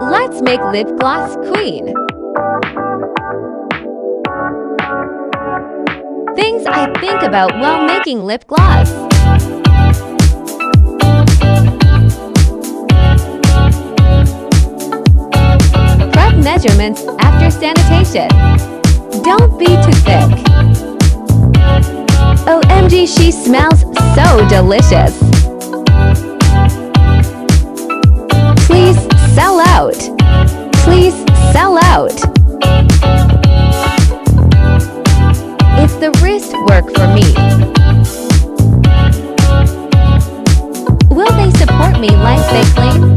Let's make lip gloss queen. Things I think about while making lip gloss. Prep measurements after sanitation. Don't be too thick. OMG, she smells so delicious. Please sell out. Please sell out. It's the wrist work for me. Will they support me like they claim?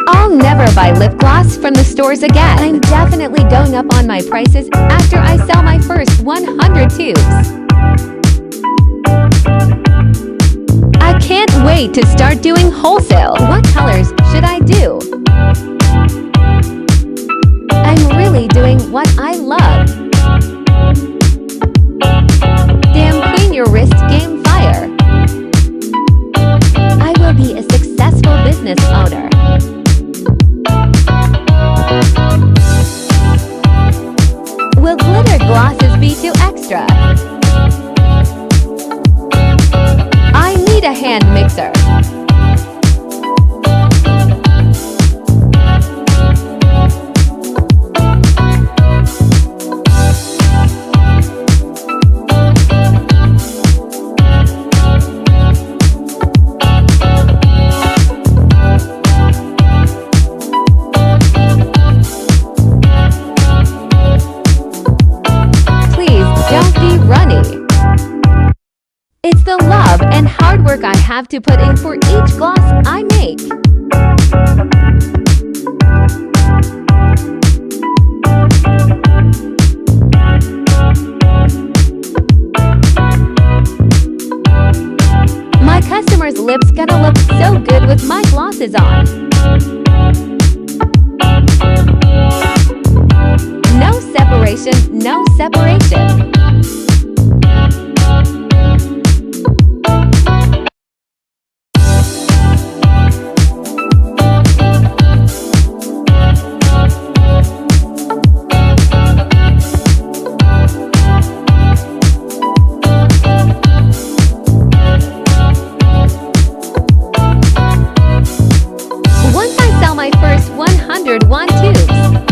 I'll never buy lip gloss from the stores again. I'm definitely going up on my prices after I sell my first 100 tubes. I can't wait to start doing wholesale. What colors should I do? I'm really doing what I love. Damn queen, your wrist game fire. I will be a successful business owner. Will glitter glosses be too extra? I need a hand mixer. Don't be runny. It's the love and hard work I have to put in for each gloss I make. My customers' lips gonna look so good with my glosses on. No separation, no separation. Once I sell my first 101 tubes,